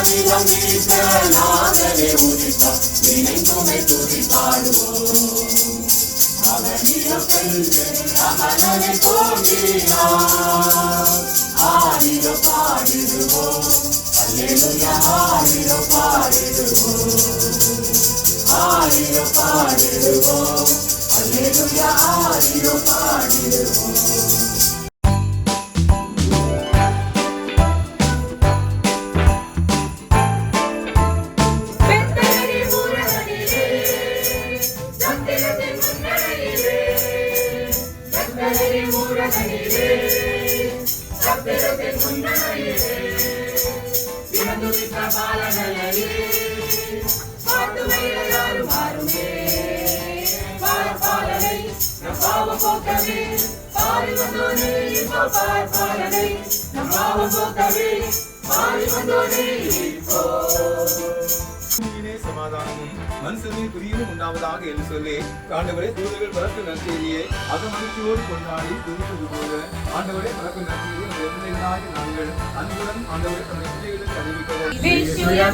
அகிலம் மீட்க நாதரே உதித்தார், இணைந்துமை துதி பாடுவோம். அவனிடம் சென்று அமரனை தோன்றினார், ஆடிடம் பாடிடுவோம். அல்லேலூயா ஆடிடம் பாடிடுவோம், ஆடிடம் பாடிடுவோம். அல்லேலூயா ஆடிடம் பாடிடுவோம். சமாதானமும் மனுஷனின் பிரியமும் உண்டாவதாக என்று சொல்லி ஆண்டவரே தூதர்கள் பலக்கும் நற்செய்தியை அகமகிழ்ச்சியோடு கொண்டாடி துதிப்பது போல ஆண்டவரே பலக்கும் நற்செய்தியை நாங்கள் அன்புடன் ஆண்டவரை தன்னை பிள்ளைகளுக்கு அறிவிக்கவும்.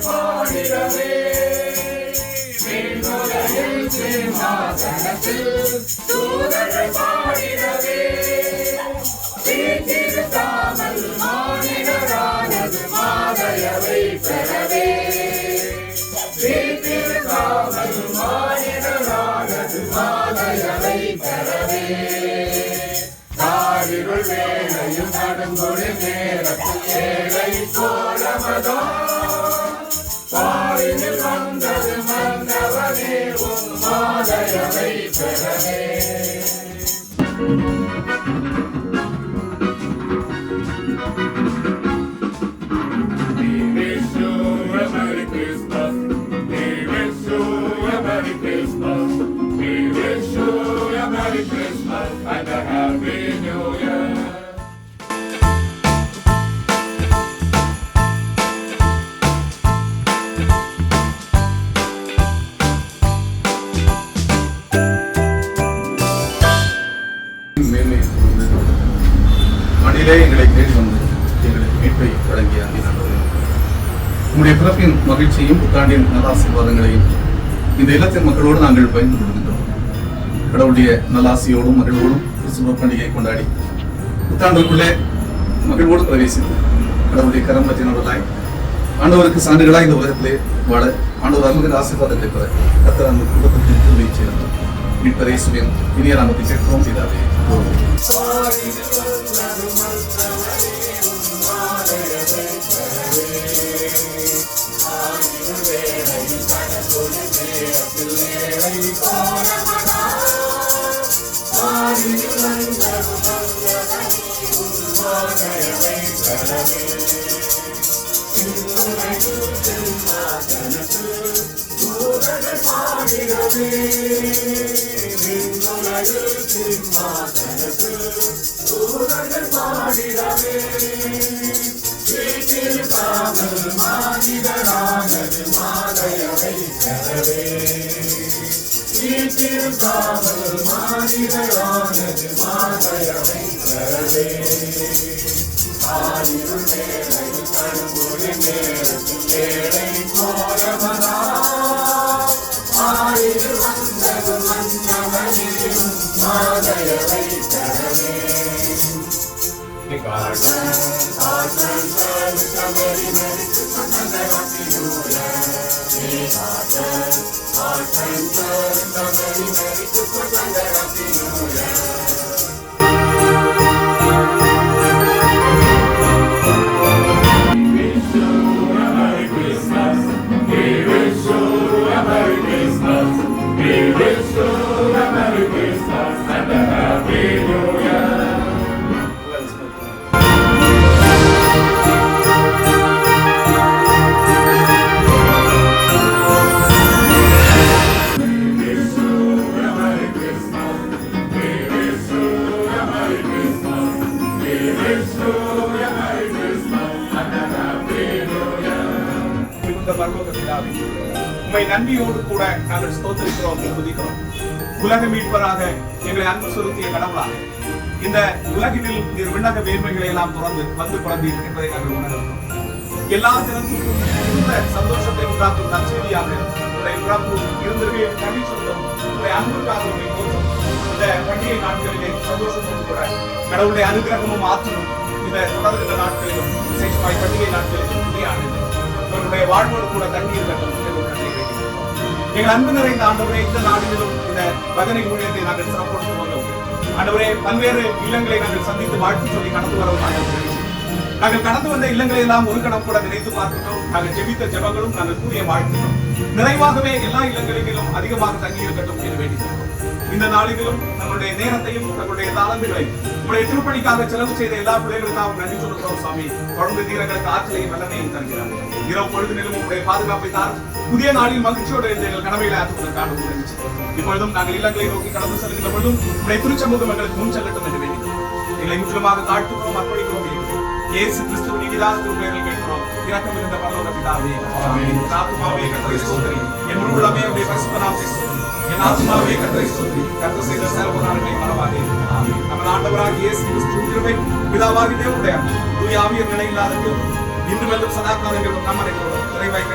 பாடிடவே மேன்முறையில் சிம்மாசனத்தில் தூதர்கள் பாடிடவே வீட்டிருக்காமல் மானிடரானது மாதயவை பெறவே வீட்டிருக்காமல் மானிடரானது மாதயவை பெறவே காரிருள் வேளையும் நடுங்குடி நேரத்தில் ஏழை கோலமதோ பாரினில் வந்தது மன்னவனே உன் மாதயவை பெறவே. We wish you a Merry Christmas. We wish you a Merry Christmas. We wish you a Merry Christmas and a Happy New Year. மடியிலே எங்களை தேடி வந்து எங்களுக்கு மீட்பை வழங்கிய அன்பினாலே உங்களுடைய பிறப்பின் மகிழ்ச்சியும் புத்தாண்டின் நலாசீர்வாதங்களையும் இந்த இல்லத்தின் மக்களோடு நாங்கள் பகிர்ந்து கொள்கின்றோம். கடவுளுடைய நலாசியோடும் மகிழ்வோடும் கிறிஸ்தும பண்டிகையை கொண்டாடி புத்தாண்டுக்குள்ளே மகிழ்வோடு பிரவேசித்து கடவுளுடைய கரம் பற்றினவர்களாய் ஆண்டவருக்கு சான்றுகளாய் இந்த உலகத்திலே வாழ ஆண்டவர் அருள்கிற ஆசீர்வாதங்களை பெற கர்த்தர் அந்த குடும்பத்தின் திருவை சேர்ந்தார். மீட்பர் இயேசுவின் இனிய நாமத்தை கேட்கிறோம் பிதாவே. உம்மை நன்றியோடு கூட நாங்கள் ஸ்தோத்திரிக்கிறோம், துதிக்கிறோம். உலக மீட்பராக எங்களை அன்பு செலுத்திய கடவுளாக இந்த உலகினில் நீர் விண்ணக வேண்மைகளை எல்லாம் துறந்து வந்து பிறந்தீர் என்பதை நாங்கள் உணர்கிறோம். எல்லா தினத்துக்கும் இந்த சந்தோஷத்தை உண்டாக்கும் நற்செய்தியாக உடைய பிறப்பு இருந்தவே நன்றி சொல்கிறோம். உடைய அன்புக்காக உடைய போற்றும் இந்த பண்டிகை நாட்களிலே சந்தோஷத்தோடு கூட கடவுளுடைய அனுகிரகமும் ஆற்றலும் இந்த தொடர்கின்ற நாட்களிலும் விசேஷமாய் பண்டிகை நாட்களிலும் உங்களுடைய வாழ்வோடு கூட தண்ணீர் கட்டும் எங்கள் அன்பு நிறைந்த ஆண்டவரே, இந்த நாடுகளிலும் இந்த பஜனை ஊழியத்தை நாங்கள் சிறப்படுத்தி வந்தோம். ஆண்டவரே, பல்வேறு இல்லங்களை நாங்கள் சந்தித்து வாழ்த்து சொல்லி கடந்து வரவும் நாங்கள் கடந்து வந்த இல்லங்களை எல்லாம் ஒரு கணம் கூட நினைத்து பார்க்கிறோம். நாங்கள் ஜெபித்த ஜெபங்களும் நாங்கள் கூறிய வாழ்த்துகிறோம். நிறைவாகவே எல்லா இல்லங்களிலும் அதிகமாக தண்ணீர் கட்டும் என்று வேண்டிக்கிறோம். இந்த நாளிலும் நம்முடைய நேரத்தையும் நம்முடைய தாளந்துகளை உங்களுடைய திருப்பணிக்காக செலவு செய்த எல்லா பிள்ளைகளுக்காகவும் நன்றி சொல்லுகிறோம். சுவாமி, குழந்தை தீரங்களுக்கு ஆற்றலையும் வல்லமையும் தருகிறார். இரவு பொழுதிலும் உங்களுடைய பாதுகாப்பை தார். புதிய நாளில் மகிழ்ச்சியோடு எங்கள் கடமையில் ஆற்றுவதற்காக உதவி. இப்பொழுதும் நாங்கள் இல்லங்களை நோக்கி கடந்து செல்கின்ற பொழுதும் உங்களுடைய திருச்சமூகம் எங்களுக்கு முன் செல்லட்டும் என்று வேண்டிக்கிறோம். எங்களை முற்றிலுமாக தாழ்த்துக்கிறோம், அர்ப்பணிக்கிறோம். இயேசு கிறிஸ்துவின் இனிதான பெயரில் கேட்கிறோம். இரக்கம் இருந்த பரலோக பிதாவே, என் ஆத்துமாவே கர்த்தரை ஸ்தோத்திரி, என் உள்ளமே உம்முடைய பரிசுத்த நாமத்தை ஸ்தோத்திரி. என் ஆத்துமாவே கர்த்தரை ஸ்தோத்திரி, கர்த்தர் செய்த சர்வ உபகாரங்களை மறவாதே. நம்ம ஆண்டவராகிய இயேசு கிறிஸ்துவின் கிருபை, பிதாவாகிய தேவனுடைய தூய ஆவியின் நிலையில்லாத இன்று மேலும் சதா காலங்களிலும் நம்மை இறைவாய்